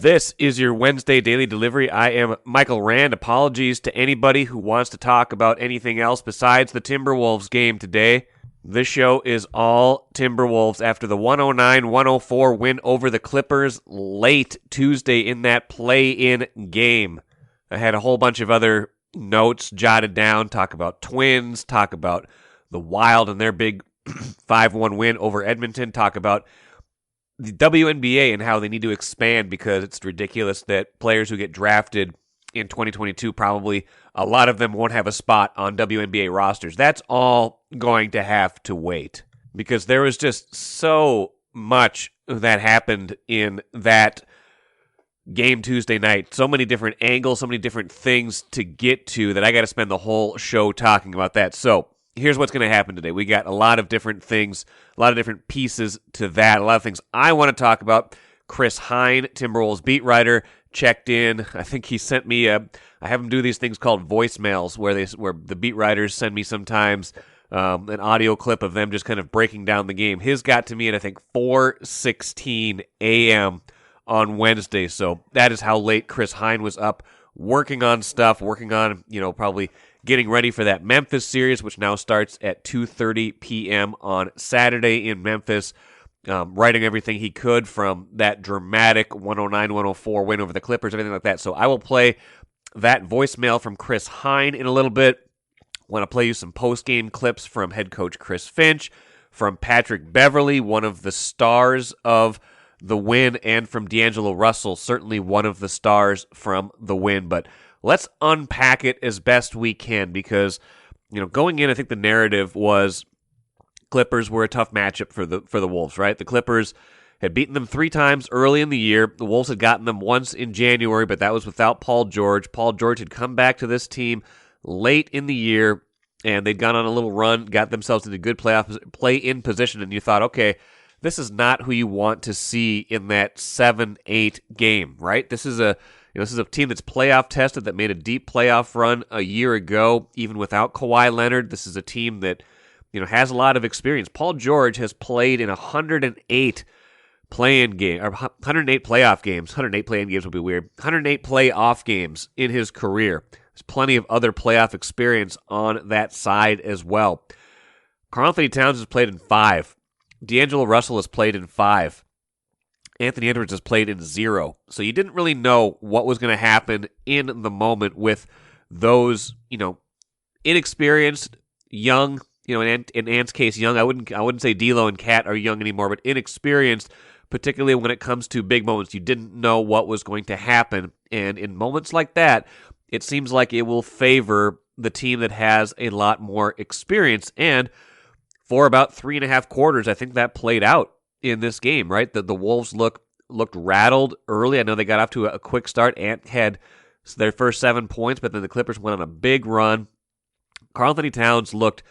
This is your Wednesday Daily Delivery. I am Michael Rand. Apologies to anybody who wants to talk about anything else besides the Timberwolves game today. This show is all Timberwolves after the 109-104 win over the Clippers late Tuesday in that play-in game. I had a whole bunch of other notes jotted down, talk about Twins, talk about the Wild and their big 5-1 win over Edmonton, talk about the WNBA and how they need to expand because it's ridiculous that players who get drafted in 2022, probably a lot of them won't have a spot on WNBA rosters. That's all going to have to wait because there was just so much that happened in that game Tuesday night. So many different angles, so many different things to get to that I got to spend the whole show talking about that. So here's what's going to happen today. We got a lot of different things, a lot of different pieces to that, a lot of things I want to talk about. Chris Hine, Timberwolves beat writer, checked in. I think he sent me I have him do these things called voicemails where the beat writers send me sometimes an audio clip of them just kind of breaking down the game. His got to me at I think 4:16 a.m. on Wednesday. So that is how late Chris Hine was up working on stuff, probably getting ready for that Memphis series, which now starts at 2:30 p.m. on Saturday in Memphis, writing everything he could from that dramatic 109-104 win over the Clippers, everything like that. So I will play that voicemail from Chris Hine in a little bit. I want to play you some post-game clips from head coach Chris Finch, from Patrick Beverley, one of the stars of the win, and from D'Angelo Russell, certainly one of the stars from the win. But let's unpack it as best we can because, going in, I think the narrative was Clippers were a tough matchup for the Wolves, right? The Clippers had beaten them 3 times early in the year. The Wolves had gotten them once in January, but that was without Paul George. Paul George had come back to this team late in the year, and they'd gone on a little run, got themselves into good play-in position, and you thought, okay, this is not who you want to see in that 7-8 game, right? This is a team that's playoff tested, that made a deep playoff run a year ago, even without Kawhi Leonard. This is a team that, has a lot of experience. Paul George has played in 108 play-in game or 108 playoff games. 108 play-in games would be weird. 108 playoff games in his career. There's plenty of other playoff experience on that side as well. Karl-Anthony Towns has played in 5. D'Angelo Russell has played in 5. Anthony Edwards has played in 0. So you didn't really know what was going to happen in the moment with those, inexperienced, young, in Ant's case, young. I wouldn't say D'Lo and Cat are young anymore, but inexperienced, particularly when it comes to big moments. You didn't know what was going to happen. And in moments like that, it seems like it will favor the team that has a lot more experience. And for about 3.5 quarters, I think that played out in this game, right? The Wolves looked rattled early. I know they got off to a quick start. Ant had their first 7 points, but then the Clippers went on a big run. Karl-Anthony Towns looked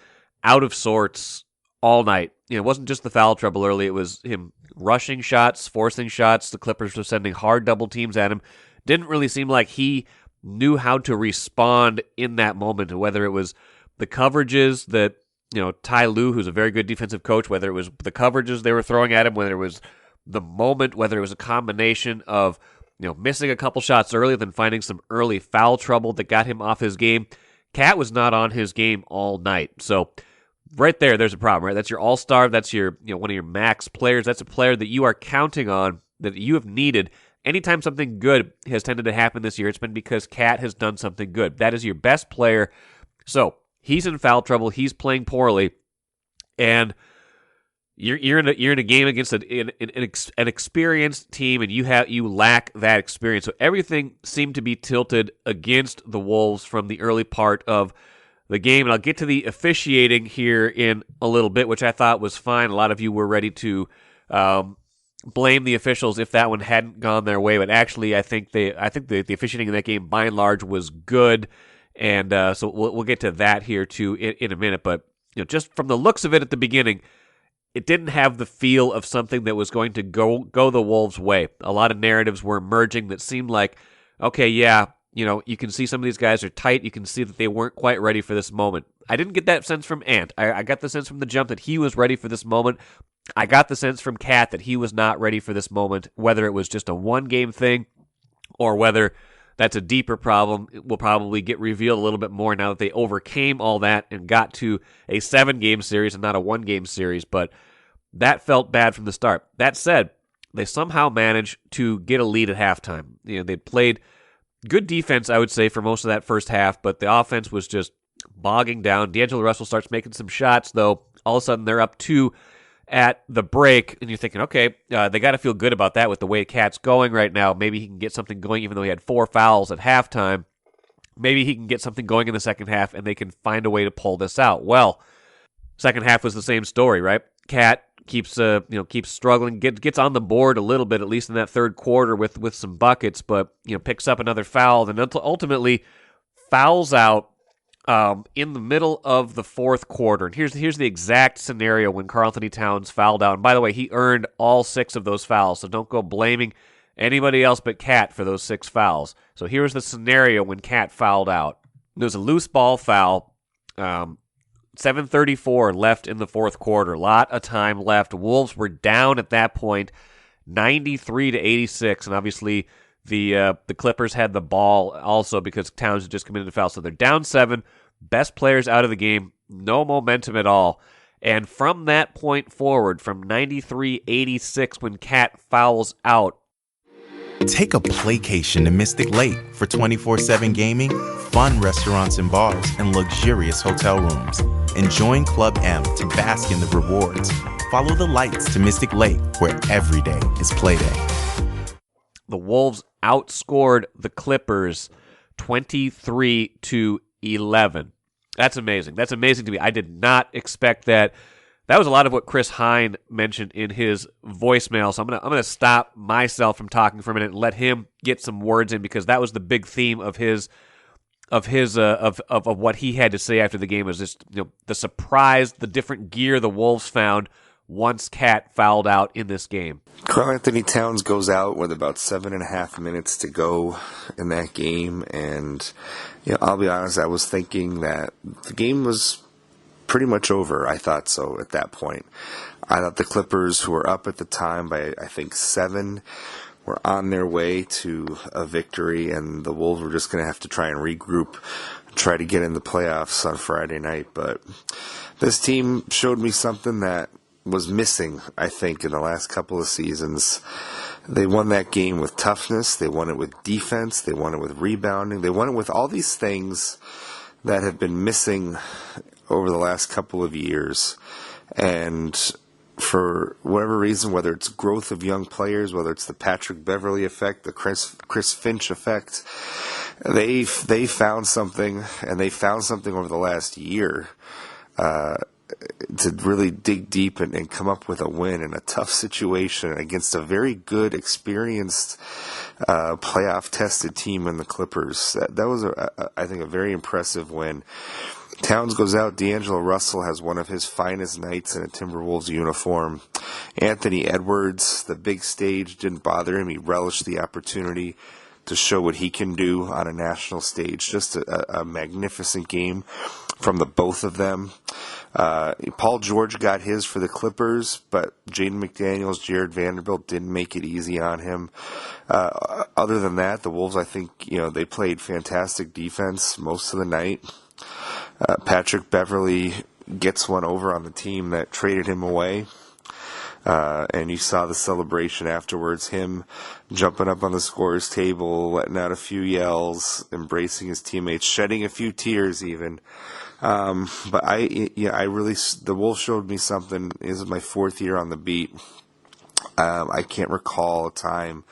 out of sorts all night. It wasn't just the foul trouble early. It was him rushing shots, forcing shots. The Clippers were sending hard double teams at him. Didn't really seem like he knew how to respond in that moment, whether it was the coverages that Ty Lue, who's a very good defensive coach, whether it was the coverages they were throwing at him, whether it was the moment, whether it was a combination of, missing a couple shots early, then finding some early foul trouble that got him off his game. Cat was not on his game all night. So right there's a problem, right? That's your all-star. That's your, one of your max players. That's a player that you are counting on, that you have needed. Anytime something good has tended to happen this year, it's been because Cat has done something good. That is your best player. So he's in foul trouble. He's playing poorly, and you're in a game against an experienced team, and you lack that experience. So everything seemed to be tilted against the Wolves from the early part of the game. And I'll get to the officiating here in a little bit, which I thought was fine. A lot of you were ready to blame the officials if that one hadn't gone their way, but actually, I think the officiating in that game by and large was good. And so we'll get to that here too in a minute. But just from the looks of it at the beginning, it didn't have the feel of something that was going to go the Wolves' way. A lot of narratives were emerging that seemed like, okay, yeah, you can see some of these guys are tight. You can see that they weren't quite ready for this moment. I didn't get that sense from Ant. I got the sense from the jump that he was ready for this moment. I got the sense from Cat that he was not ready for this moment, whether it was just a one-game thing or whether that's a deeper problem. It will probably get revealed a little bit more now that they overcame all that and got to a 7-game series and not a 1-game series, but that felt bad from the start. That said, they somehow managed to get a lead at halftime. They played good defense, I would say, for most of that first half, but the offense was just bogging down. D'Angelo Russell starts making some shots, though. All of a sudden, they're up 2 at the break, and you're thinking, okay, they got to feel good about that with the way Cat's going right now. Maybe he can get something going, even though he had 4 fouls at halftime. Maybe he can get something going in the second half, and they can find a way to pull this out. Well, second half was the same story, right? Cat keeps struggling, gets on the board a little bit, at least in that third quarter with some buckets, but picks up another foul, and ultimately fouls out in the middle of the fourth quarter. And here's the exact scenario when Karl-Anthony Towns fouled out. And by the way, he earned all 6 of those fouls, so don't go blaming anybody else but Cat for those 6 fouls. So here's the scenario when Cat fouled out. There was a loose ball foul. 7:34 left in the fourth quarter. A lot of time left. Wolves were down at that point, 93-86, and obviously the Clippers had the ball also because Towns had just committed a foul. So they're down 7, best players out of the game, no momentum at all. And from that point forward, from 93-86 when Cat fouls out. Take a playcation to Mystic Lake for 24/7 gaming, fun restaurants and bars, and luxurious hotel rooms. And join Club M to bask in the rewards. Follow the lights to Mystic Lake, where every day is playday. The Wolves outscored the Clippers 23-11. That's amazing. That's amazing to me. I did not expect that. That was a lot of what Chris Hine mentioned in his voicemail. So I'm gonna stop myself from talking for a minute and let him get some words in, because that was the big theme of what he had to say after the game. Was just the surprise, the different gear the Wolves found once Cat fouled out in this game. Karl-Anthony Towns goes out with about 7.5 minutes to go in that game, and I'll be honest, I was thinking that the game was pretty much over. I thought so at that point. I thought the Clippers, who were up at the time by I think 7, were on their way to a victory, and the Wolves were just going to have to try and regroup, try to get in the playoffs on Friday night. But this team showed me something that was missing, I think, in the last couple of seasons. They won that game with toughness. They won it with defense. They won it with rebounding. They won it with all these things that have been missing over the last couple of years. And for whatever reason, whether it's growth of young players, whether it's the Patrick Beverley effect, the Chris Finch effect, they found something, and they found something over the last year to really dig deep and come up with a win in a tough situation against a very good, experienced, playoff-tested team in the Clippers. That was, I think, a very impressive win. Towns goes out. D'Angelo Russell has one of his finest nights in a Timberwolves uniform. Anthony Edwards, the big stage didn't bother him. He relished the opportunity to show what he can do on a national stage. Just a magnificent game from the both of them. Paul George got his for the Clippers, but Jaden McDaniels, Jared Vanderbilt didn't make it easy on him. Other than that, the Wolves, I think, they played fantastic defense most of the night. Patrick Beverley gets one over on the team that traded him away. And you saw the celebration afterwards, him jumping up on the scorer's table, letting out a few yells, embracing his teammates, shedding a few tears even. But the Wolves showed me something. This is my 4th year on the beat. I can't recall a time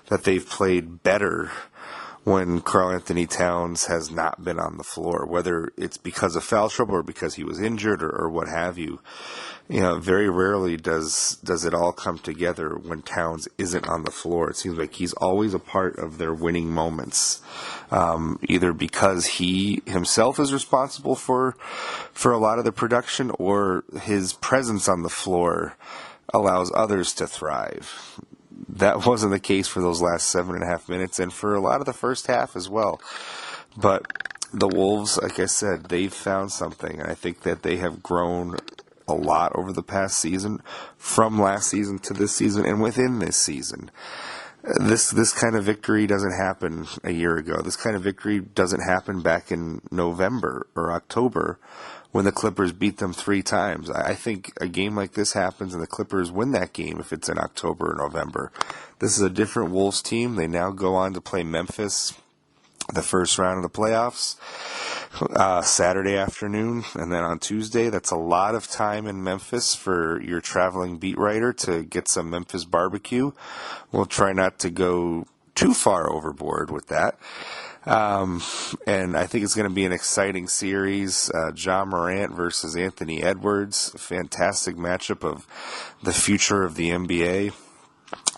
that they've played better when Karl-Anthony Towns has not been on the floor, whether it's because of foul trouble or because he was injured or what have you. Very rarely does it all come together when Towns isn't on the floor. It seems like he's always a part of their winning moments, either because he himself is responsible for a lot of the production, or his presence on the floor allows others to thrive. That wasn't the case for those last 7.5 minutes, and for a lot of the first half as well. But the Wolves, like I said, they've found something, and I think that they have grown a lot over the past season, from last season to this season and within this season. This kind of victory doesn't happen a year ago. This kind of victory doesn't happen back in November or October when the Clippers beat them 3 times. I think a game like this happens and the Clippers win that game if it's in October or November. This is a different Wolves team. They now go on to play Memphis the first round of the playoffs Saturday afternoon, and then on Tuesday. That's a lot of time in Memphis for your traveling beat writer to get some Memphis barbecue. We'll try not to go too far overboard with that. And I think it's going to be an exciting series. Ja Morant versus Anthony Edwards, fantastic matchup of the future of the NBA.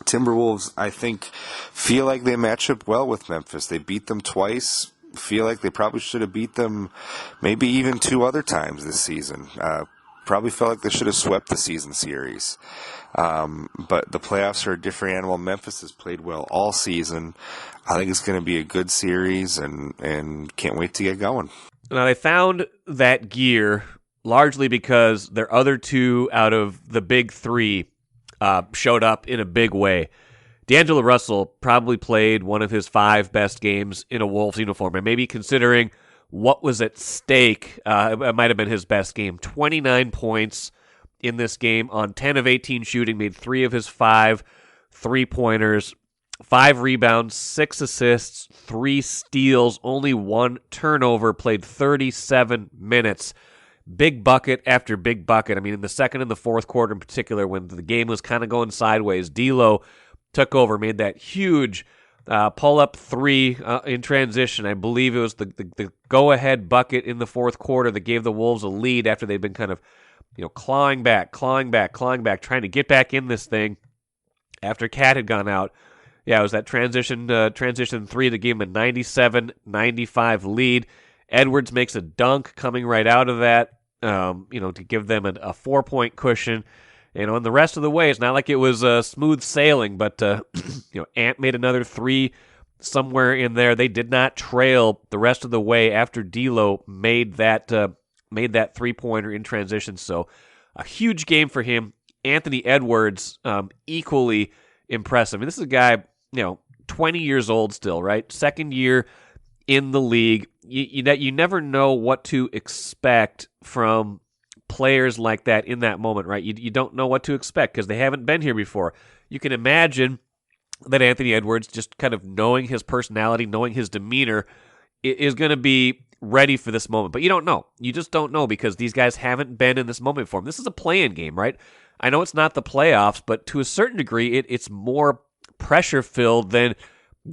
Timberwolves, I think, feel like they match up well with Memphis. They beat them twice. Feel like they probably should have beat them maybe even 2 other times this season. Probably felt like they should have swept the season series. But the playoffs are a different animal. Memphis has played well all season. I think it's going to be a good series and can't wait to get going. Now, they found that gear largely because their other 2 out of the big 3 showed up in a big way. D'Angelo Russell probably played one of his 5 best games in a Wolves uniform, and maybe considering what was at stake, it might have been his best game. 29 points in this game on 10 of 18 shooting, made 3 of his 5 3-pointers, 5 rebounds, 6 assists, 3 steals, only 1 turnover, played 37 minutes. Big bucket after big bucket. I mean, in the second and the fourth quarter in particular, when the game was kind of going sideways, D'Lo took over, made that huge pull-up 3 in transition. I believe it was the go-ahead bucket in the fourth quarter that gave the Wolves a lead after they'd been kind of clawing back, trying to get back in this thing after Cat had gone out. Yeah, it was that transition 3 that gave him a 97-95 lead. Edwards makes a dunk coming right out of that, to give them a 4-point cushion. And the rest of the way, it's not like it was smooth sailing, but Ant made another 3 somewhere in there. They did not trail the rest of the way after D'Lo made that 3-pointer in transition. So a huge game for him. Anthony Edwards, equally impressive. I mean, this is a guy, 20 years old still, right? Second year in the league. You never know what to expect from players like that in that moment, right? You don't know what to expect because they haven't been here before. You can imagine that Anthony Edwards, just kind of knowing his personality, knowing his demeanor, is going to be ready for this moment. But you don't know. You just don't know because these guys haven't been in this moment before. This is a play-in game, right? I know it's not the playoffs, but to a certain degree, it's more pressure-filled than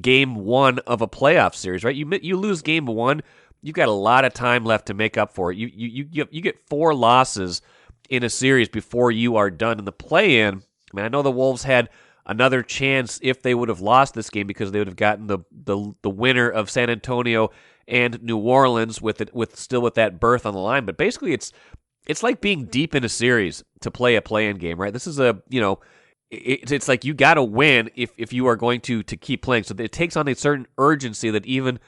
game 1 of a playoff series, right? You lose game 1, you've got a lot of time left to make up for it. You get 4 losses in a series before you are done in the play-in. I mean, I know the Wolves had another chance if they would have lost this game because they would have gotten the winner of San Antonio and New Orleans with that berth on the line. But basically, it's like being deep in a series to play a play-in game, right? This is it's like you got to win if you are going to keep playing. So it takes on a certain urgency that even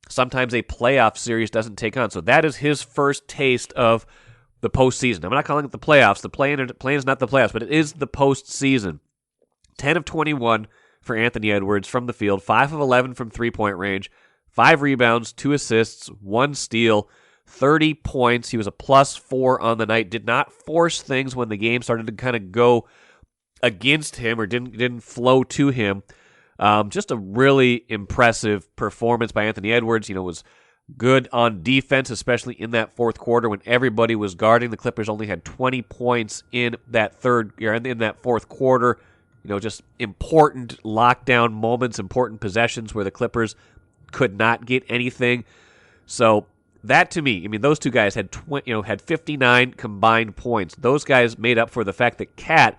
sometimes a playoff series doesn't take on. So that is his first taste of the postseason. I'm not calling it the playoffs. The play-in is not the playoffs, but it is the postseason. 10 of 21 for Anthony Edwards from the field, 5 of 11 from three-point range, 5 rebounds, 2 assists, 1 steal, 30 points. He was a +4 on the night. Did not force things when the game started to kind of go against him or didn't flow to him. Just a really impressive performance by Anthony Edwards. Was good on defense, especially in that fourth quarter when everybody was guarding. The Clippers only had 20 points in that fourth quarter. Just important lockdown moments, important possessions where the Clippers could not get anything. So that to me, those two guys had 59 combined points. Those guys made up for the fact that Cat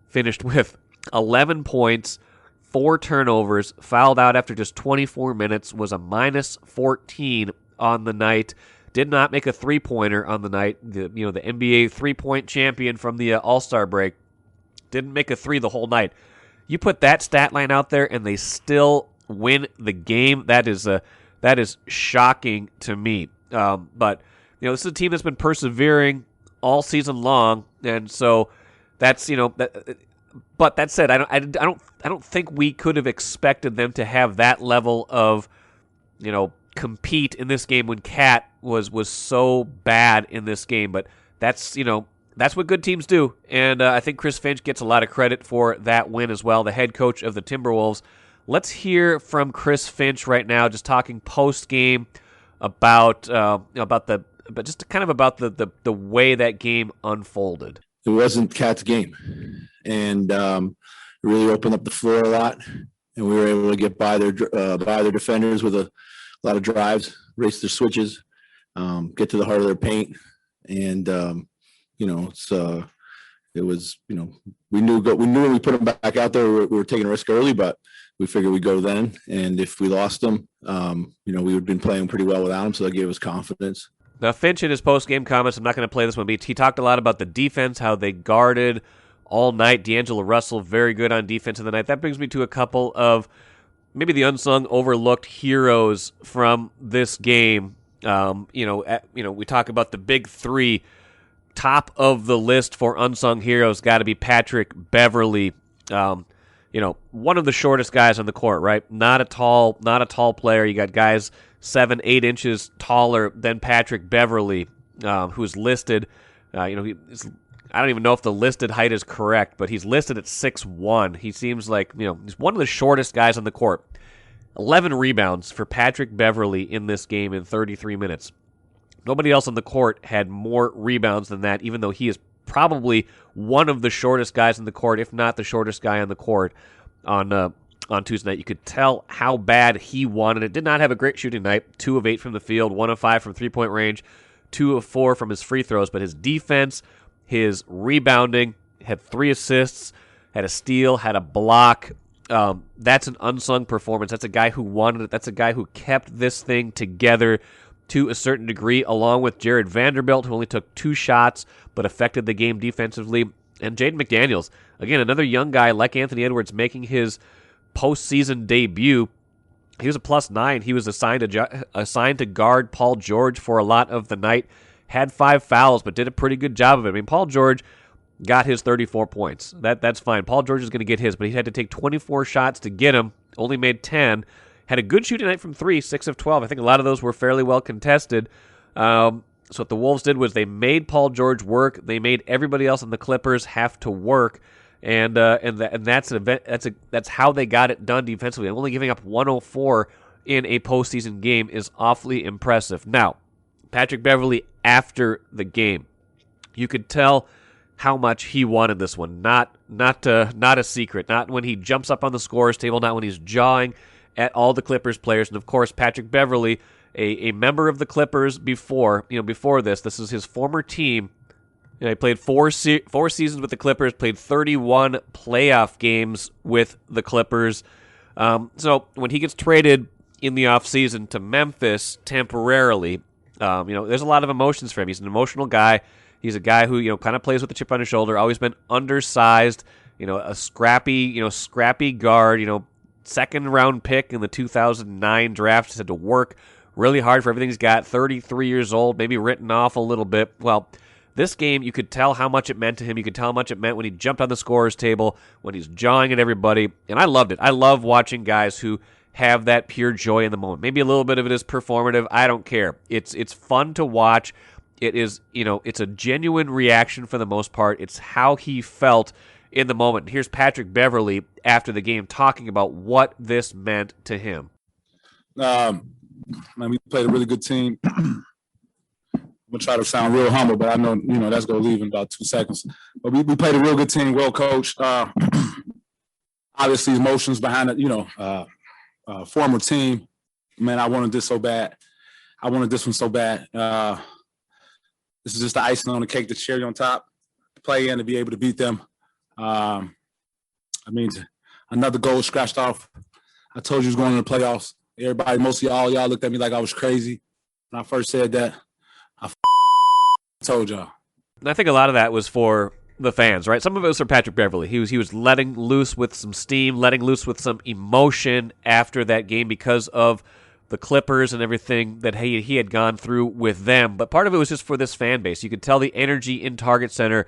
finished with 11 points, 4 turnovers, fouled out after just 24 minutes, was a -14 on the night, did not make a 3-pointer on the night. The NBA 3-point champion from the All-Star break didn't make a 3 the whole night. You put that stat line out there and they still win the game. That is shocking to me. But this is a team that's been persevering all season long, and so that's But that said, I don't think we could have expected them to have that level of, compete in this game when Cat was so bad in this game. But that's what good teams do, and I think Chris Finch gets a lot of credit for that win as well, the head coach of the Timberwolves. Let's hear from Chris Finch right now, just talking post game about the way that game unfolded. It wasn't Cat's game, and it really opened up the floor a lot, and we were able to get by their defenders with a lot of drives, race their switches, get to the heart of their paint, and it was, we knew when we put them back out there, we were taking a risk early, but we figured we'd go then. And if we lost them, we would have been playing pretty well without them. So that gave us confidence. Now, Finch in his post-game comments, I'm not going to play this one, but he talked a lot about the defense, how they guarded all night. D'Angelo Russell, very good on defense in the night. That brings me to a couple of maybe the unsung, overlooked heroes from this game. We talk about the big three. Top of the list for unsung heroes got to be Patrick Beverley. One of the shortest guys on the court, right? Not a tall player. You got guys 7-8 inches taller than Patrick Beverley, who's listed. I don't even know if the listed height is correct, but he's listed at 6'1". He seems like he's one of the shortest guys on the court. 11 rebounds for Patrick Beverley in this game in 33 minutes. Nobody else on the court had more rebounds than that, even though he is probably one of the shortest guys on the court, if not the shortest guy on the court on Tuesday night. You could tell how bad he wanted it. Did not have a great shooting night. 2 of 8 from the field, 1 of 5 from three-point range, 2 of 4 from his free throws. But his defense, his rebounding, had 3 assists, had a steal, had a block. That's an unsung performance. That's a guy who wanted it. That's a guy who kept this thing together to a certain degree, along with Jared Vanderbilt, who only took 2 shots but affected the game defensively, and Jaden McDaniels, again, another young guy like Anthony Edwards making his postseason debut. He was a +9. He was assigned to guard Paul George for a lot of the night, had 5 fouls, but did a pretty good job of it. I mean, Paul George got his 34 points. That's fine. Paul George is going to get his, but he had to take 24 shots to get him, only made 10. Had a good shooting night from 3, 6 of 12. I think a lot of those were fairly well contested. So what the Wolves did was they made Paul George work. They made everybody else on the Clippers have to work, and that's how they got it done defensively. Only giving up 104 in a postseason game is awfully impressive. Now, Patrick Beverley after the game, you could tell how much he wanted this one. Not a secret. Not when he jumps up on the scorer's table. Not when he's jawing at all the Clippers players. And of course, Patrick Beverley, a member of the Clippers before this. This is his former team. He played 4 seasons with the Clippers, played 31 playoff games with the Clippers. So when he gets traded in the offseason to Memphis temporarily, there's a lot of emotions for him. He's an emotional guy. He's a guy who, kind of plays with the chip on his shoulder, always been undersized, a scrappy guard, second round pick in the 2009 draft. He's had to work really hard for everything he's got. 33 years old, maybe written off a little bit. Well, this game, you could tell how much it meant to him. You could tell how much it meant when he jumped on the scorer's table, when he's jawing at everybody. And I loved it. I love watching guys who have that pure joy in the moment. Maybe a little bit of it is performative. I don't care. It's fun to watch. It is, it's a genuine reaction for the most part. It's how he felt in the moment. Here's Patrick Beverley after the game talking about what this meant to him. We played a really good team. I'm gonna try to sound real humble, but I know that's gonna leave in about 2 seconds. But we played a real good team, well coached. Obviously, emotions behind it. Former team. Man, I wanted this so bad. I wanted this one so bad. This is just the icing on the cake, the cherry on top. To play in to be able to beat them. Another goal scratched off. I told you it was going to the playoffs. Everybody, mostly all y'all, looked at me like I was crazy when I first said that. I told y'all. And I think a lot of that was for the fans, right? Some of it was for Patrick Beverley. He was letting loose with some steam, letting loose with some emotion after that game because of the Clippers and everything that he had gone through with them. But part of it was just for this fan base. You could tell the energy in Target Center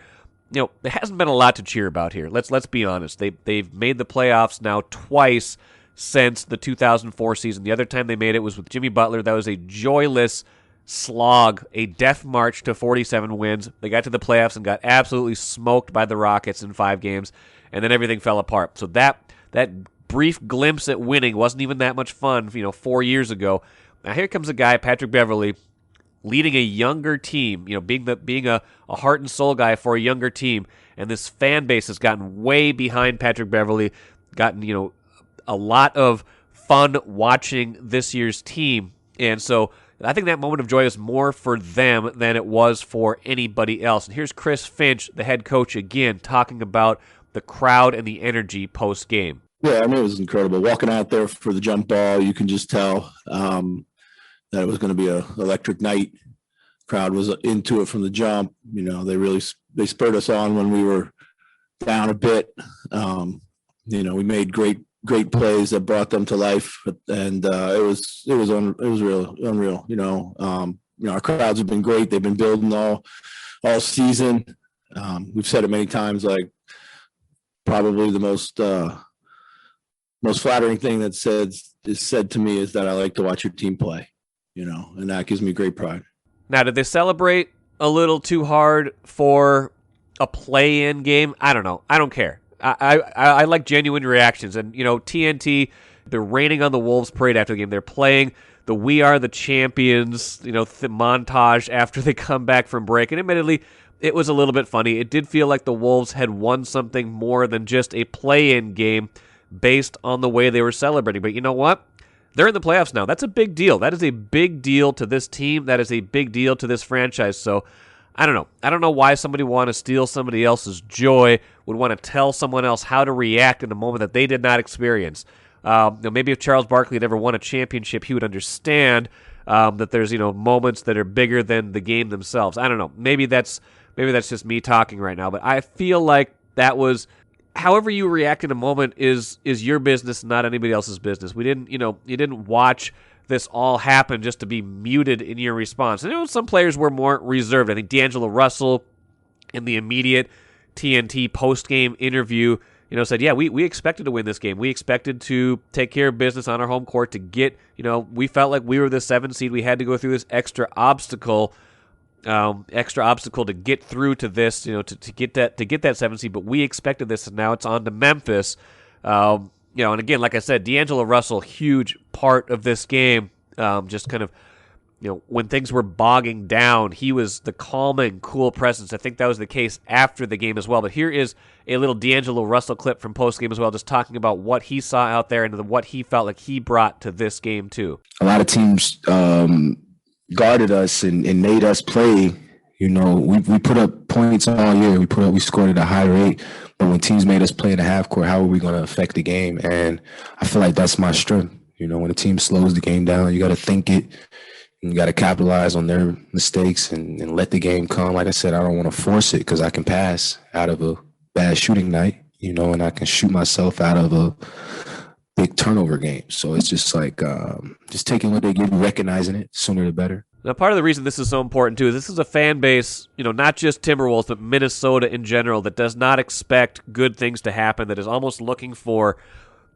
there hasn't been a lot to cheer about here. Let's be honest. They've made the playoffs now twice since the 2004 season. The other time they made it was with Jimmy Butler. That was a joyless slog, a death march to 47 wins. They got to the playoffs and got absolutely smoked by the Rockets in 5 games, and then everything fell apart. So that brief glimpse at winning wasn't even that much fun, 4 years ago. Now here comes a guy, Patrick Beverley, leading a younger team, being a heart and soul guy for a younger team, and this fan base has gotten way behind Patrick Beverley, gotten, a lot of fun watching this year's team. And so I think that moment of joy was more for them than it was for anybody else. And here's Chris Finch, the head coach, again, talking about the crowd and the energy post-game. Yeah, it was incredible. Walking out there for the jump ball, you can just tell that it was going to be an electric night. Crowd was into it from the jump. They spurred us on when we were down a bit. We made great plays that brought them to life, and it was real unreal. Our crowds have been great. They've been building all season. We've said it many times, like probably the most flattering thing that is said to me is that I like to watch your team play, and that gives me great pride. Now, did they celebrate a little too hard for a play-in game? I don't know. I don't care. I like genuine reactions. And, TNT, they're raining on the Wolves parade after the game. They're playing the We Are the Champions, montage after they come back from break. And admittedly, it was a little bit funny. It did feel like the Wolves had won something more than just a play-in game based on the way they were celebrating. But you know what? They're in the playoffs now. That's a big deal. That is a big deal to this team. That is a big deal to this franchise. So I don't know. I don't know why somebody would want to steal somebody else's joy, would want to tell someone else how to react in a moment that they did not experience. Maybe if Charles Barkley had ever won a championship, he would understand that there's moments that are bigger than the game themselves. I don't know. Maybe that's just me talking right now, but I feel like that was, however you react in a moment is your business, not anybody else's business. We didn't, you didn't watch this all happen just to be muted in your response. And some players were more reserved. I think D'Angelo Russell in the immediate TNT post-game interview, said, yeah, we expected to win this game. We expected to take care of business on our home court to get, we felt like we were the 7th seed. We had to go through this extra obstacle to get through to this, to get that 7th seed. But we expected this, and now it's on to Memphis. And again, like I said, D'Angelo Russell, huge part of this game. Just kind of, when things were bogging down, he was the calming, cool presence. I think that was the case after the game as well. But here is a little D'Angelo Russell clip from post-game as well, just talking about what he saw out there and what he felt like he brought to this game too. A lot of teams guarded us and made us play. We put up points all year. We scored at a high rate. But when teams made us play in the half court, how are we going to affect the game? And I feel like that's my strength. When a team slows the game down, you got to think it. And you got to capitalize on their mistakes and let the game come. Like I said, I don't want to force it because I can pass out of a bad shooting night, and I can shoot myself out of a big turnover game. So it's just like just taking what they give you, recognizing it, sooner the better. Now, part of the reason this is so important, too, is this is a fan base, not just Timberwolves, but Minnesota in general, that does not expect good things to happen, that is almost looking for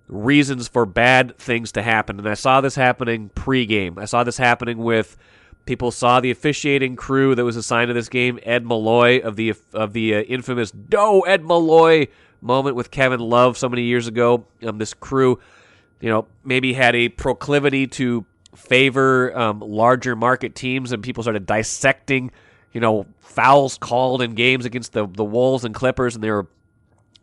reasons for bad things to happen. And I saw this happening pregame. I saw this happening with people saw the officiating crew that was assigned to this game, Ed Malloy of the infamous "Doe Ed Malloy" moment with Kevin Love so many years ago. This crew, maybe had a proclivity to favor larger market teams, and people started dissecting, fouls called in games against the Wolves and Clippers, and they were,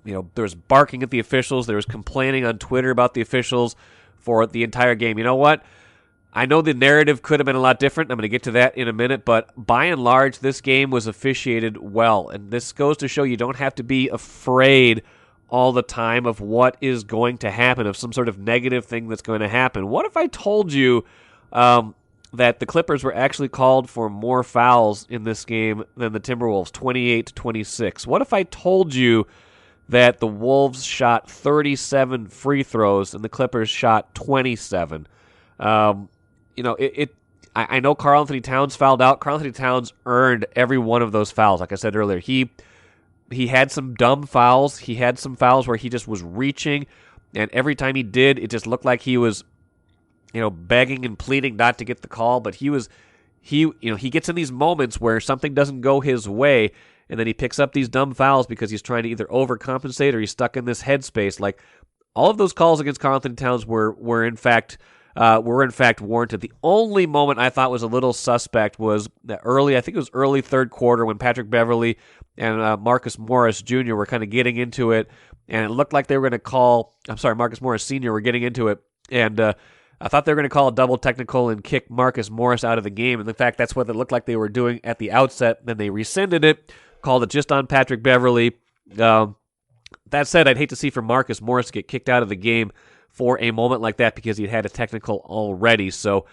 there was barking at the officials, there was complaining on Twitter about the officials for the entire game. You know what? I know the narrative could have been a lot different. I'm going to get to that in a minute, but by and large, this game was officiated well, and this goes to show you don't have to be afraid all the time of what is going to happen, of some sort of negative thing that's going to happen. What if I told you that the Clippers were actually called for more fouls in this game than the Timberwolves, 28-26? What if I told you that the Wolves shot 37 free throws and the Clippers shot 27? I know Karl-Anthony Towns fouled out. Karl-Anthony Towns earned every one of those fouls. Like I said earlier, he he had some dumb fouls. He had some fouls where he just was reaching, and every time he did, it just looked like he was, begging and pleading not to get the call. But he gets in these moments where something doesn't go his way, and then he picks up these dumb fouls because he's trying to either overcompensate or he's stuck in this headspace. Like, all of those calls against Karl-Anthony Towns were in fact warranted. The only moment I thought was a little suspect was the early third quarter when Patrick Beverley and Marcus Morris Jr. were kind of getting into it, and it looked like they were going to call. Marcus Morris Sr. were getting into it, and I thought they were going to call a double technical and kick Marcus Morris out of the game. And in fact, that's what it looked like they were doing at the outset. Then they rescinded it, called it just on Patrick Beverley. That said, I'd hate to see for Marcus Morris get kicked out of the game for a moment like that because he'd had a technical already. So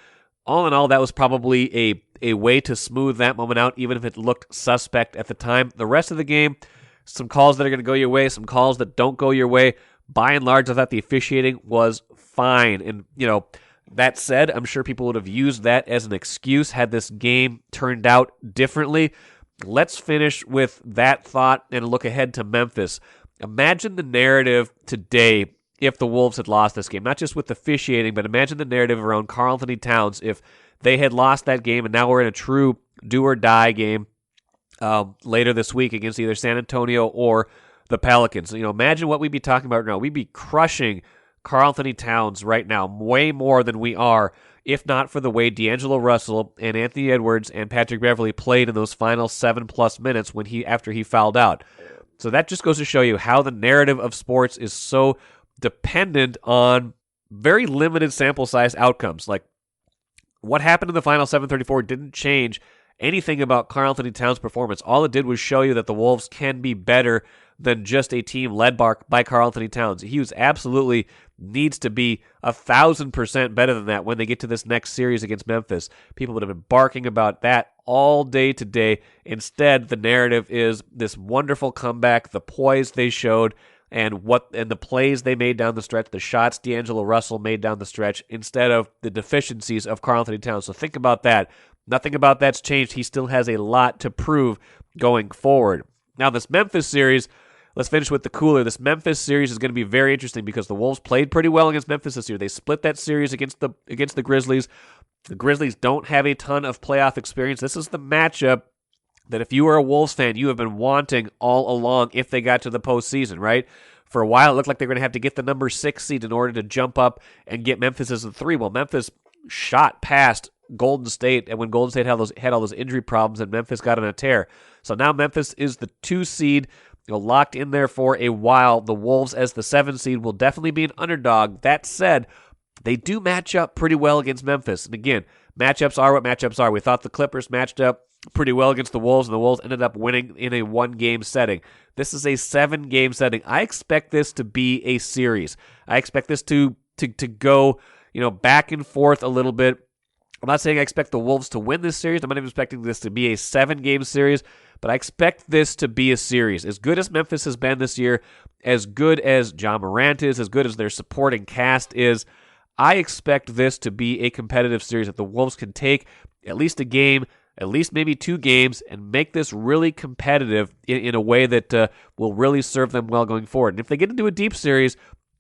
all in all, that was probably a way to smooth that moment out, even if it looked suspect at the time. The rest of the game, some calls that are going to go your way, some calls that don't go your way. By and large, I thought the officiating was fine. And, that said, I'm sure people would have used that as an excuse had this game turned out differently. Let's finish with that thought and look ahead to Memphis. Imagine the narrative today if the Wolves had lost this game, not just with officiating, but imagine the narrative around Karl-Anthony Towns if they had lost that game and now we're in a true do-or-die game later this week against either San Antonio or the Pelicans. Imagine what we'd be talking about now. We'd be crushing Karl-Anthony Towns right now, way more than we are, if not for the way D'Angelo Russell and Anthony Edwards and Patrick Beverley played in those final 7+ minutes after he fouled out. So that just goes to show you how the narrative of sports is so dependent on very limited sample size outcomes. Like, what happened in the final 7:34 didn't change anything about Karl-Anthony Towns' performance. All it did was show you that the Wolves can be better than just a team led by Karl-Anthony Towns. He was absolutely needs to be 1,000% better than that when they get to this next series against Memphis. People would have been barking about that all day today. Instead, the narrative is this wonderful comeback, the poise they showed, and the plays they made down the stretch, the shots D'Angelo Russell made down the stretch, instead of the deficiencies of Karl-Anthony Towns. So think about that. Nothing about that's changed. He still has a lot to prove going forward. Now, this Memphis series, let's finish with the cooler. This Memphis series is going to be very interesting because the Wolves played pretty well against Memphis this year. They split that series against the Grizzlies. The Grizzlies don't have a ton of playoff experience. This is the matchup that if you are a Wolves fan, you have been wanting all along if they got to the postseason, right? For a while, it looked like they were going to have to get the number 6 seed in order to jump up and get Memphis as a 3. Well, Memphis shot past Golden State, and when Golden State had all those injury problems, and Memphis got on a tear. So now Memphis is the 2 seed, locked in there for a while. The Wolves as the 7 seed will definitely be an underdog. That said, they do match up pretty well against Memphis. And again, matchups are what matchups are. We thought the Clippers matched up pretty well against the Wolves, and the Wolves ended up winning in a 1-game setting. This is a 7-game setting. I expect this to be a series. I expect this to go, back and forth a little bit. I'm not saying I expect the Wolves to win this series. I'm not even expecting this to be a 7-game series, but I expect this to be a series. As good as Memphis has been this year, as good as Ja Morant is, as good as their supporting cast is, I expect this to be a competitive series that the Wolves can take at least a game, at least maybe 2 games, and make this really competitive in a way that will really serve them well going forward. And if they get into a deep series,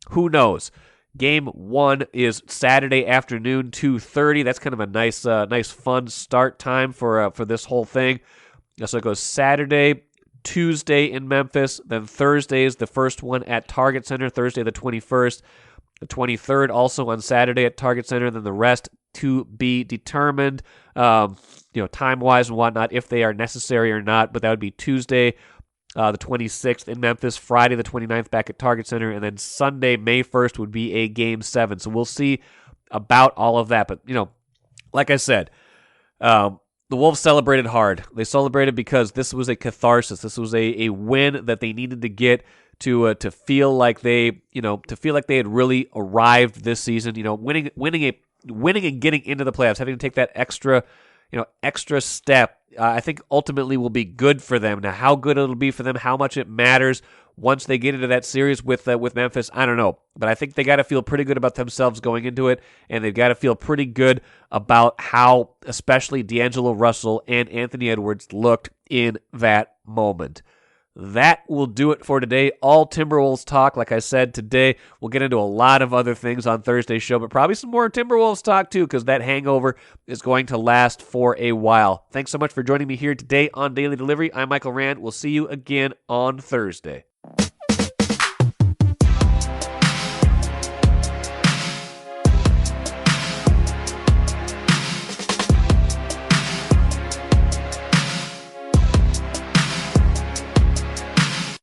who knows? Game 1 is Saturday afternoon, 2:30. That's kind of a nice fun start time for this whole thing. So it goes Saturday, Tuesday in Memphis, then Thursday is the first one at Target Center, Thursday the 21st. The 23rd also on Saturday at Target Center, then the rest to be determined, time-wise and whatnot, if they are necessary or not, but that would be Tuesday, the 26th in Memphis, Friday the 29th back at Target Center, and then Sunday, May 1st would be a Game 7. So we'll see about all of that. But, like I said, the Wolves celebrated hard. They celebrated because this was a catharsis. This was a win that they needed to get to feel like they had really arrived this season. Winning and getting into the playoffs, having to take that extra step, I think ultimately will be good for them. Now, how good it'll be for them, how much it matters once they get into that series with Memphis, I don't know. But I think they got to feel pretty good about themselves going into it, and they've got to feel pretty good about how especially D'Angelo Russell and Anthony Edwards looked in that moment. That will do it for today. All Timberwolves talk. Like I said, today we'll get into a lot of other things on Thursday's show, but probably some more Timberwolves talk too, because that hangover is going to last for a while. Thanks so much for joining me here today on Daily Delivery. I'm Michael Rand. We'll see you again on Thursday.